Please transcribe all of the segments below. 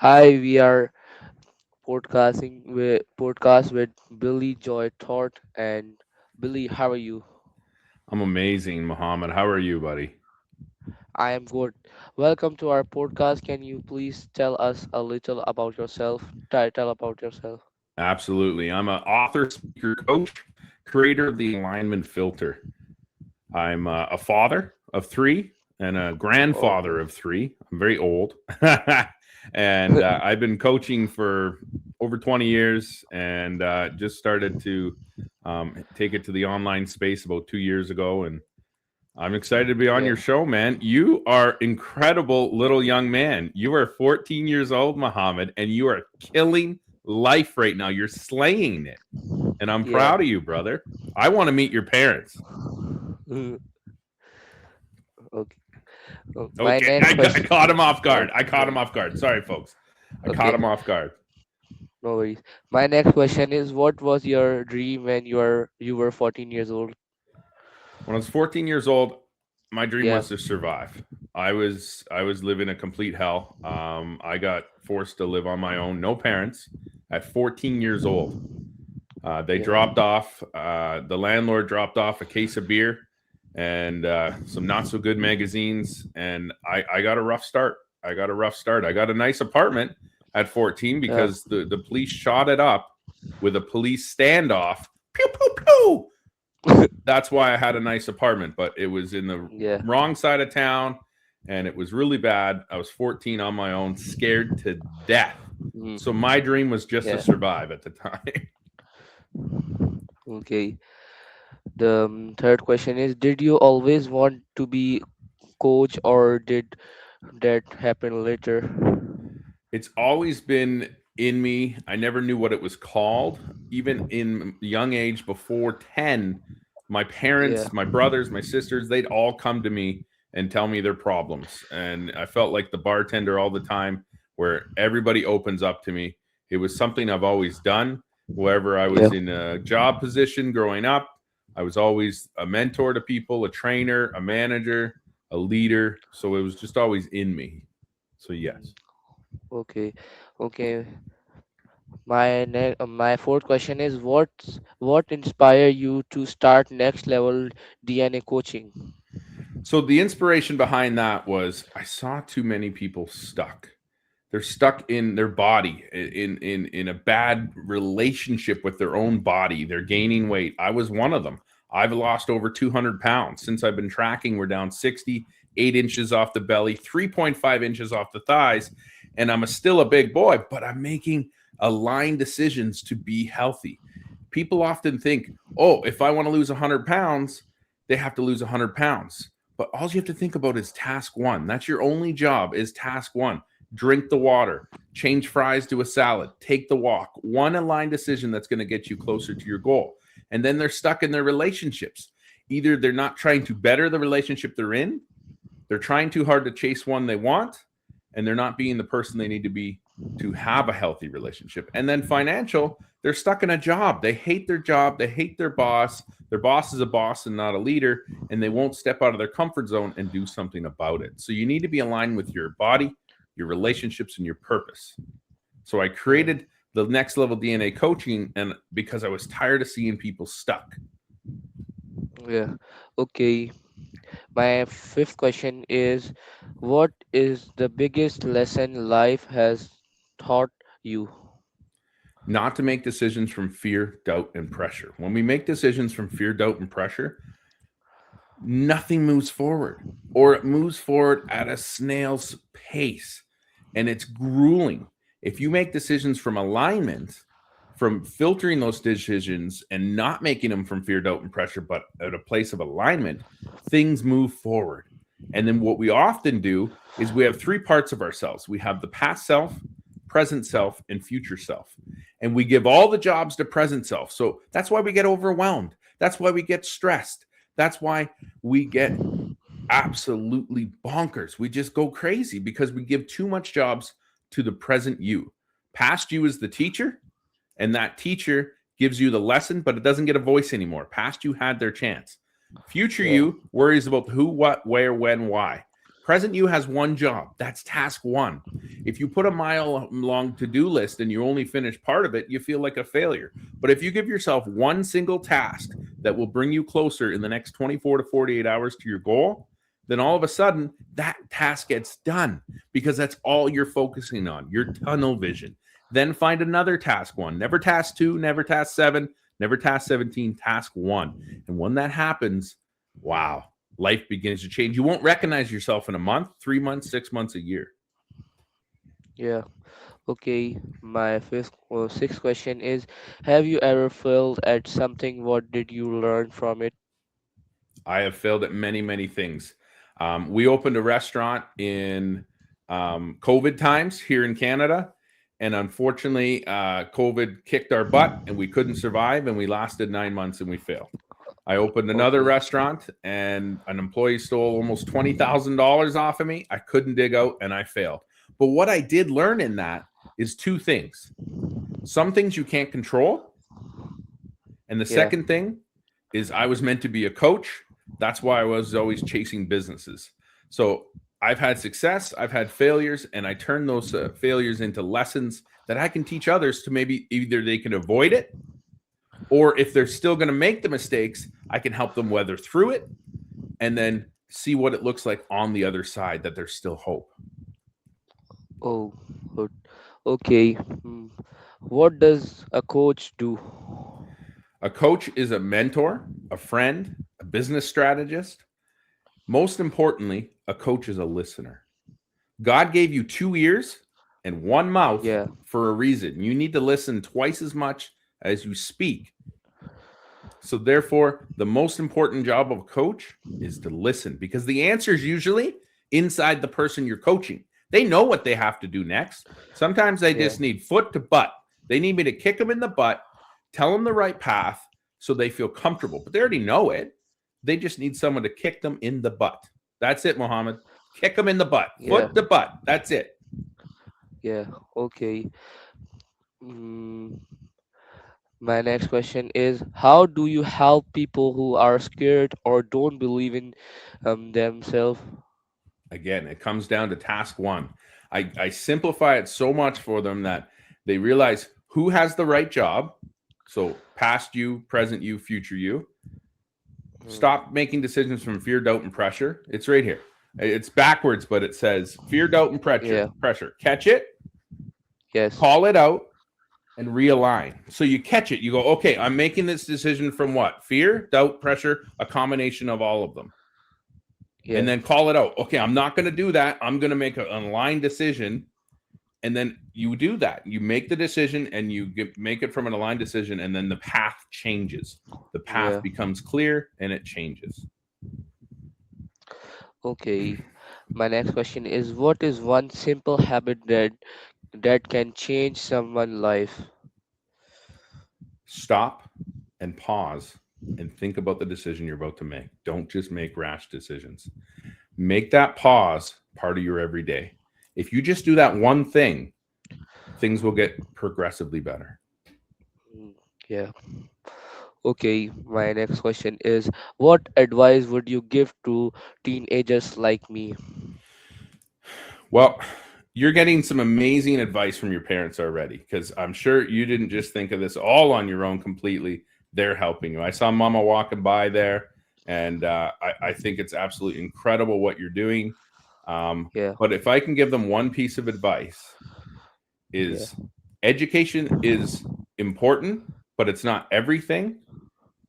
Hi, we are podcast with Billy-Joe Todd and Billy. How are you? I'm amazing, Muhammad. How are you, buddy? I am good. Welcome to our podcast. Can you please tell us a little about yourself? Tell about yourself. Absolutely. I'm an author, speaker, coach, creator of the alignment filter. I'm a father of three and a grandfather Okay. of three. I'm very old. And I've been coaching for over 20 years and just started to take it to the online space about 2 years ago. And I'm excited to be on Yeah. your show, man. You are incredible little young man. You are 14 years old, Muhammad, and you are killing life right now. You're slaying it. And I'm Yeah. proud of you, brother. I want to meet your parents. Okay. My Okay, next I question. caught him off guard. I caught him Okay. off guard. Sorry, folks. I caught Okay. him off guard. No worries. My next question is, what was your dream when you were 14 years old? When I was 14 years old, my dream Yeah. was to survive. I was living a complete hell. I got forced to live on my own, no parents, at 14 years old. They Yeah. dropped off. The landlord dropped off a case of beer and some not so good magazines, and I got a rough start. I got a rough start. I got a nice apartment at 14 Yeah. because the police shot it up with a police standoff. Pew pew pew. That's why I had a nice apartment, but it was in the Yeah. wrong side of town, and it was really bad. I was 14 on my own, scared to death. So Mm. my dream was just to Yeah. survive at the time. Okay. The third question is, did you always want to be coach or did that happen later? It's always been in me. I never knew what it was called. Even in young age, before 10, my Yeah. parents, my brothers, my sisters, they'd all come to me and tell me their problems. And I felt like the bartender all the time, where everybody opens up to me. It was something I've always done. Wherever I Yeah. was in a job position growing up, I was always a mentor to people, a trainer, a manager, a leader. So it was just always in me. So, Mm. yes. Okay. Okay. My fourth question is, what inspired you to start next level DNA coaching? So the inspiration behind that was I saw too many people stuck. They're stuck in their body, in a bad relationship with their own body. They're gaining weight. I was one of them. I've lost over 200 pounds since I've been tracking. We're down 68 inches off the belly, 3.5 inches off the thighs, and still a big boy, but I'm making aligned decisions to be healthy. People often think, oh, if I want to lose 100 pounds, they have to lose 100 pounds. But all you have to think about is task one. That's your only job is task one. Drink the water, change fries to a salad, take the walk. One aligned decision that's going to get you closer to your goal. And then they're stuck in their relationships. Either they're not trying to better the relationship they're in, they're trying too hard to chase one they want, and they're not being the person they need to be to have a healthy relationship. And then financial, they're stuck in a job. They hate their job, they hate their boss. Their boss is a boss and not a leader, and they won't step out of their comfort zone and do something about it. So you need to be aligned with your body, your relationships, and your purpose. So I Yeah. created the next level DNA coaching, and because I was tired of seeing people stuck. Yeah. Okay. My fifth question is, what is the biggest lesson life has taught you? Not to make decisions from fear, doubt, and pressure. When we make decisions from fear, doubt, and pressure, nothing moves forward, or it moves forward at a snail's pace, and it's grueling. If you make decisions from alignment, from filtering those decisions and not making them from fear, doubt, and pressure, but at a place of alignment, things move forward. And then what we often do is we have three parts of ourselves: we have the past self, present self, and future self. And we give all the jobs to present self. So that's why we get overwhelmed. That's why we get stressed. That's why we get absolutely bonkers. We just go crazy because we give too much jobs to the present you. Past you is the teacher, and that teacher gives you the lesson, but it doesn't get a voice anymore. Past you had their chance. Future Yeah. you worries about who, what, where, when, why. Present you has one job. That's task one. If you put a mile long to-do list and you only finish part of it, you feel like a failure. But if you give yourself one single task that will bring you closer in the next 24 to 48 hours to your goal, then all of a sudden that task gets done because that's all you're focusing on, your tunnel vision. Then find another task one, never task two, never task seven, never task 17, task one. And when that happens, wow, life begins to change. You won't recognize yourself in a month, 3 months, 6 months, a year. Yeah. Okay. My sixth question is, have you ever failed at something? What did you learn from it? I have failed at many, many things. We opened a restaurant in COVID times here in Canada. And unfortunately, COVID kicked our butt and we couldn't survive. And we lasted 9 months and we failed. I opened another Okay. restaurant and an employee stole almost $20,000 off of me. I couldn't dig out and I failed. But what I did learn in that is two things. Some things you can't control. And the Yeah. second thing is I was meant to be a coach. That's why I was always chasing businesses. So I've had success, I've had failures, and I turn those failures into lessons that I can teach others to maybe either they can avoid it, or if they're still going to make the mistakes, I can help them weather through it and then see what it looks like on the other side, that there's still hope. Oh, good. Okay. What does a coach do? A coach is a mentor, a friend, a business strategist. Most importantly, a coach is a listener. God gave you 2 ears and one mouth Yeah. for a reason. You need to listen twice as much as you speak. So, therefore, the most important job of a coach is to listen, because the answer is usually inside the person you're coaching. They know what they have to do next. Sometimes they Yeah. just need foot to butt. They need me to kick them in the butt, tell them the right path so they feel comfortable. But they already know it. They just need someone to kick them in the butt. That's it, Mohammed. Kick them in the butt, Yeah. foot to butt. That's it. Yeah. Okay. Mm, my next question is, how do you help people who are scared or don't believe in themselves? Again, it comes down to task one. I simplify it so much for them that they realize who has the right job. So, past you, present you, future you. Mm, Stop making decisions from fear, doubt, and pressure. It's right here. It's backwards, but it says fear, doubt, and pressure. yeah. Pressure. Catch it, Yes. call it out, and realign. So you catch it. You go, okay, I'm making this decision from what? Fear, doubt, pressure, a combination of all of them. And Yeah. then call it out. Okay, I'm not going to do that. I'm going to make an aligned decision. And then you do that. You make the decision and you make it from an aligned decision. And then the path changes. The path Yeah. becomes clear and it changes. Okay. My next question is, what is one simple habit that can change someone's life? Stop and pause and think about the decision you're about to make. Don't just make rash decisions. Make that pause part of your everyday. If you just do that one thing, things will get progressively better. Mm, yeah. Okay. My next question is, what advice would you give to teenagers like me? Well, you're getting some amazing advice from your parents already, because I'm sure you didn't just think of this all on your own completely. They're helping you. I saw Mama walking by there, and I think it's absolutely incredible what you're doing. Yeah. But if I can give them one piece of advice, Yeah. is education is important, but it's not everything.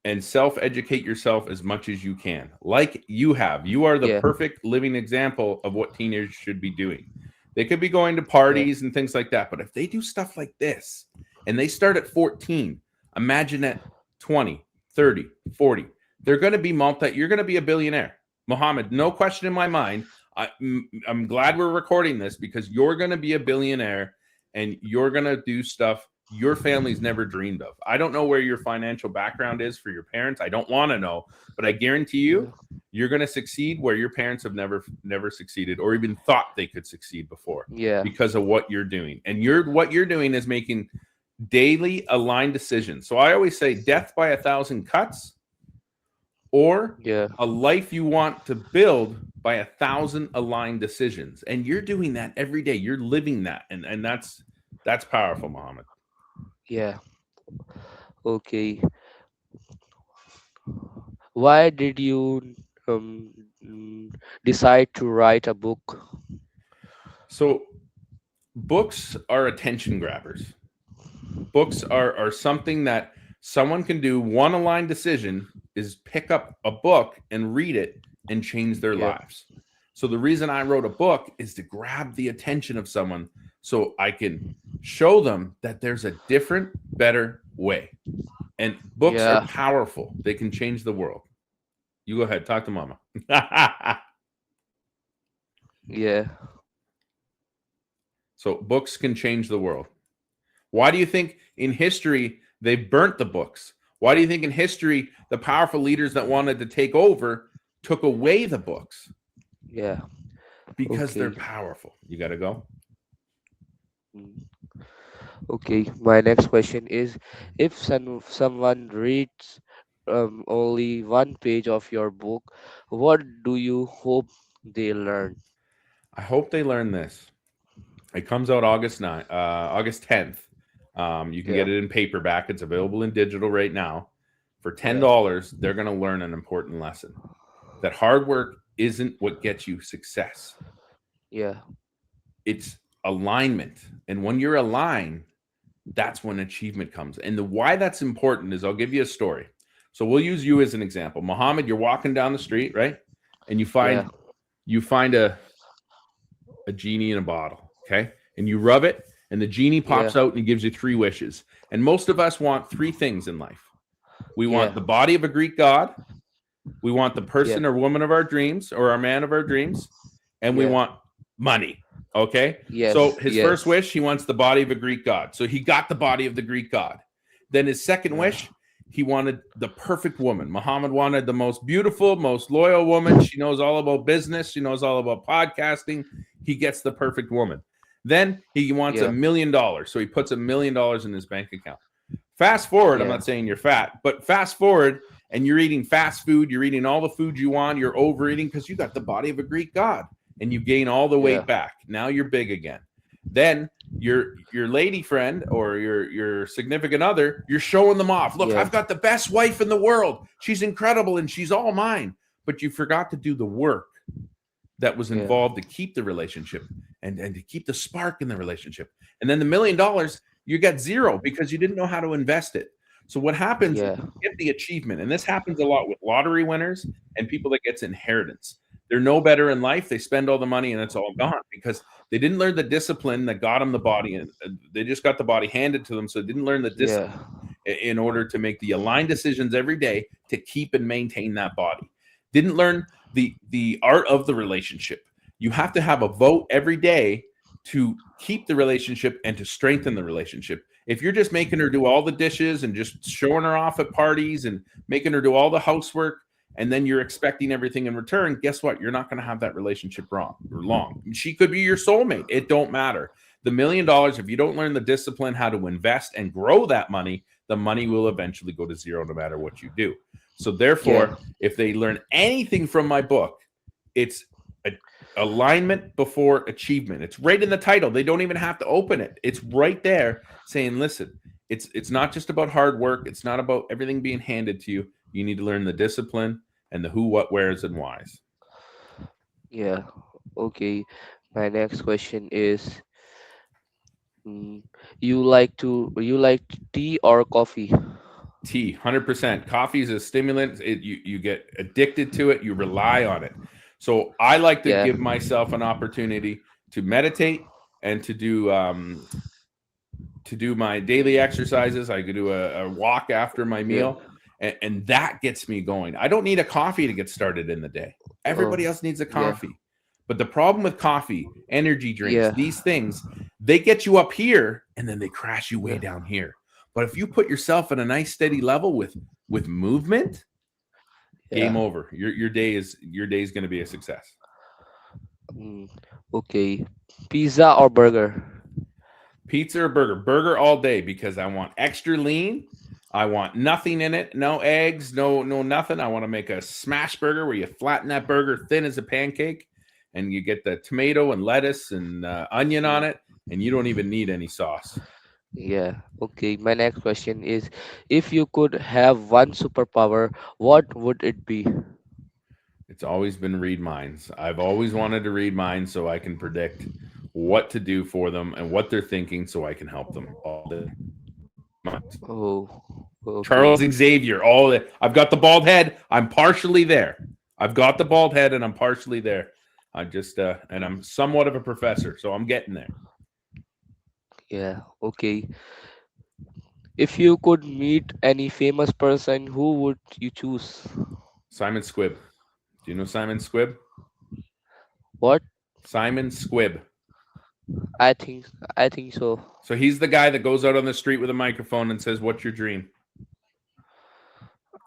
And self-educate yourself as much as you can, like you have. You are the Yeah. perfect living example of what teenagers should be doing. They could be going to Yeah. parties and things like that, but if they do stuff like this and they start at 14, imagine at 20, 30, 40, they're going to be you're going to be a billionaire. Mohammed, no question in my mind. I'm glad we're recording this, because you're going to be a billionaire and you're going to do stuff your family's never dreamed of. I don't know where your financial background is for your parents. I don't want to know, but I guarantee you, Yeah. you're going to succeed where your parents have never succeeded or even thought they could succeed before, Yeah. because of what you're doing. And what you're doing is making daily aligned decisions. So I always say death by 1,000 cuts, or Yeah. a life you want to build by 1,000 aligned decisions. And you're doing that every day. You're living that. And that's powerful, Muhammad. Yeah. Okay. Why did you um, mm, decide to write a book? So books are attention grabbers. Books are something that someone can do. One aligned decision is pick up a book and read it and change their Yeah. lives. So the reason I wrote a book is to grab the attention of someone so I can show them that there's a different, better way. And books are Yeah. powerful. They can change the world. You go ahead, talk to mama. Yeah. So books can change the world. Why do you think in history they burnt the books? Why do you think in history the powerful leaders that wanted to take over took away the books? Yeah. Because they're Okay. powerful. You got to go. Mm. Okay. My next question is, if someone reads only one page of your book, what do you hope they learn? I hope they learn this. It comes out August 10th. You can Yeah. get it in paperback. It's available in digital right now. For Yeah. $10, they're going to learn an important lesson that hard work isn't what gets you success. Yeah. It's alignment. And when you're aligned, that's when achievement comes. And the why that's important is I'll give you a story. So we'll use you as an example. Muhammad, you're walking down the street, right? And Yeah. you find a genie in a bottle, okay? And you rub it, and the genie Yeah. pops out and he gives you three wishes. And most of us want three things in life. We want Yeah. the body of a Greek god, we want the Yeah. person or woman of our dreams or our man of our dreams, and we Yeah. want money. Okay. So Yes. his first Yes. wish, he wants the body of a Greek god. So he got the body of the Greek god. Then his second Yeah. wish, he wanted the perfect woman. Muhammad wanted the most beautiful, most loyal woman. She knows all about business. She knows all about podcasting. He gets the perfect woman. Then he wants Yeah. $1 million. So he puts $1 million in his bank account. Fast forward, I'm Yeah. not saying you're fat, but fast forward and you're eating fast food, you're eating all the food you want, you're overeating because you got the body of a Greek god and you gain all the Yeah. weight back. Now you're big again. Then your lady friend or your significant other, you're showing them off. Look, Yeah. I've got the best wife in the world. She's incredible and she's all mine. But you forgot to do the work that was Yeah. involved to keep the relationship and to keep the spark in the relationship. And then the $1 million, you got zero because you didn't know how to invest it. So what happens is Yeah. you get the achievement, and this happens a lot with lottery winners and people that gets inheritance. They're no better in life. They spend all the money and it's all gone because they didn't learn the discipline that got them the body, and they just got the body handed to them. So they didn't learn the discipline Yeah. in order to make the aligned decisions every day to keep and maintain that body. Didn't learn the art of the relationship. You have to have a vote every day to keep the relationship and to strengthen the relationship. If you're just making her do all the dishes and just showing her off at parties and making her do all the housework, and then you're expecting everything in return, guess what? You're not going to have that relationship wrong or long. She could be your soulmate. It don't matter. The $1 million, if you don't learn the discipline how to invest and grow that money, the money will eventually go to zero no matter what you do. So Yeah. therefore, if they learn anything from my book, it's alignment before achievement. It's right in the title. They don't even have to open it. It's right there saying, listen, it's not just about hard work. It's not about everything being handed to you. You need to learn the discipline and the who, what, where's, and whys. Yeah. Okay. My next question is, mm, you like tea or coffee? Tea, 100%. Coffee is a stimulant. You get addicted to it. You rely on it. So I like to Yeah. give myself an opportunity to meditate and to do my daily exercises. I could do a walk after my Yeah. meal, and that gets me going. I don't need a coffee to get started in the day. Everybody Oh. else needs a Yeah. coffee. But the problem with coffee, energy drinks, Yeah. these things, they get you up here and then they crash you way Yeah. down here. But if you put yourself at a nice steady level with movement, game Yeah. over. Your day is going to be a success. Mm. Okay. Pizza or burger? Pizza or burger? Burger all day because I want extra lean. I want nothing in it, no eggs, no nothing. I want to make a smash burger where you flatten that burger thin as a pancake, and you get the tomato and lettuce and onion on Mm, it, and you don't even need any sauce. yeah. Okay. My next question is, if you could have one superpower, what would it be? It's always been read minds. I've always wanted to read minds so I can predict what to do for them and what they're thinking so I can help them all day. Minds. Oh, Charles okay. Xavier, all that. I've got the bald head. I'm partially there. I've got the bald head and I'm partially there. I'm just and I'm somewhat of a professor, so I'm getting there. Yeah. Okay. If you could meet any famous person, who would you choose? Simon Squibb. Do you know Simon Squibb? What? Simon Squibb. I think I think so. So he's the guy that goes out on the street with a microphone and says, "What's your dream?"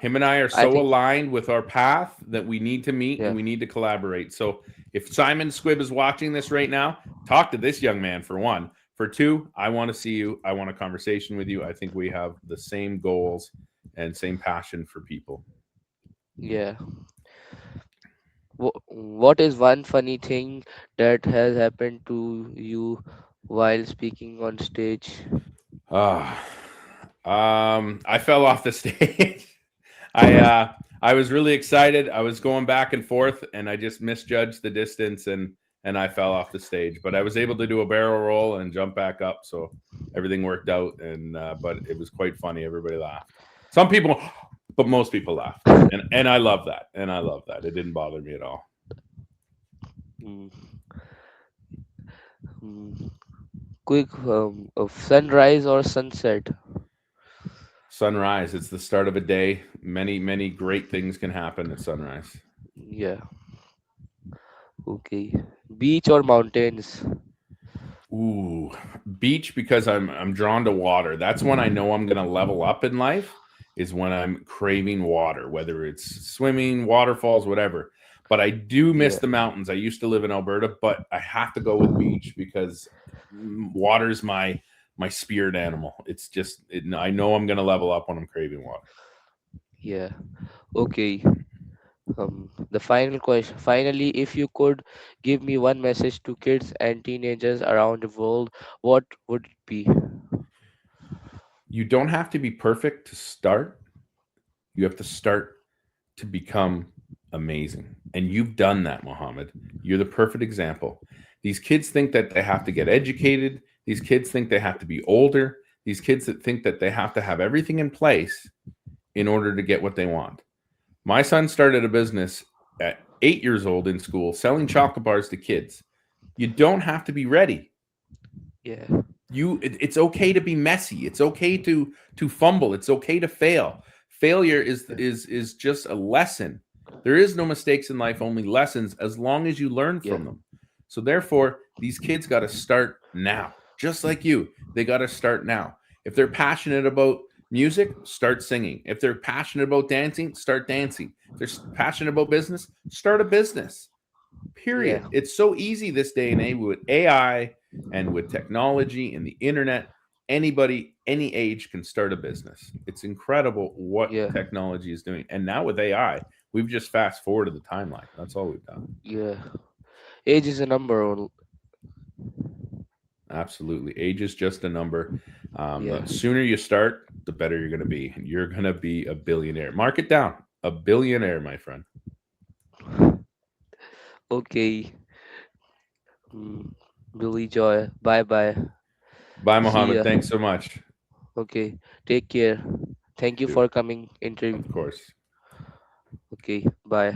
Him and I are I so think aligned with our path that we need to meet and yeah. we need to collaborate. So if Simon Squibb is watching this right now, talk to this young man for one. For two, I want to see you. I want a conversation with you. I think we have the same goals and same passion for people. Yeah. What is one funny thing that has happened to you while speaking on stage? Ah, I fell off the stage. I was really excited. I was going back and forth, and I just misjudged the distance, and I fell off the stage. But I was able to do a barrel roll and jump back up, so everything worked out. And but it was quite funny. Everybody laughed. Some people, but most people laughed, and I love that. And I love that. It didn't bother me at all. Mm, mm. Quick, of sunrise or sunset? Sunrise. It's the start of a day. Many great things can happen at sunrise. Yeah. Okay. Beach or mountains? Ooh, beach because I'm drawn to water. That's when I know I'm going to level up in life is when I'm craving water, whether it's swimming, waterfalls, whatever. But I do miss Yeah. the mountains. I used to live in Alberta, but I have to go with beach because water's my spirit animal. It's just I know I'm going to level up when I'm craving water. Yeah. Okay. The final question. Finally, if you could give me one message to kids and teenagers around the world, what would it be? You don't have to be perfect to start. You have to start to become amazing. And you've done that, Mohammed. You're the perfect example. These kids think that they have to get educated. These kids think they have to be older. These kids that think that they have to have everything in place in order to get what they want. My son started a business at 8 years old in school selling chocolate bars to kids. You don't have to be ready. Yeah. It's okay to be messy. It's okay to fumble. It's okay to fail. Failure Yeah. is just a lesson. There is no mistakes in life, only lessons as long as you learn Yeah. from them. So therefore, these kids got to start now. Just like you. They got to start now. If they're passionate about music, start singing. If they're passionate about dancing, start dancing. If they're passionate about business, start a business. Yeah. Period. It's so easy this day and age with AI and with technology and the internet. Anybody, any age can start a business. It's incredible what Yeah. technology is doing. And now with AI, we've just fast forwarded the timeline. That's all we've done. Yeah. Age is a number. Absolutely. Age is just a number. Yeah. The sooner you start, the better you're going to be. You're going to be a billionaire. Mark it down. A billionaire, my friend. Okay. Mm, Billy Joy. Bye bye. Bye, See Mohammed. ya. Thanks so much. Okay. Take care. Thank you You too. for coming interview. Of course. Okay. Bye.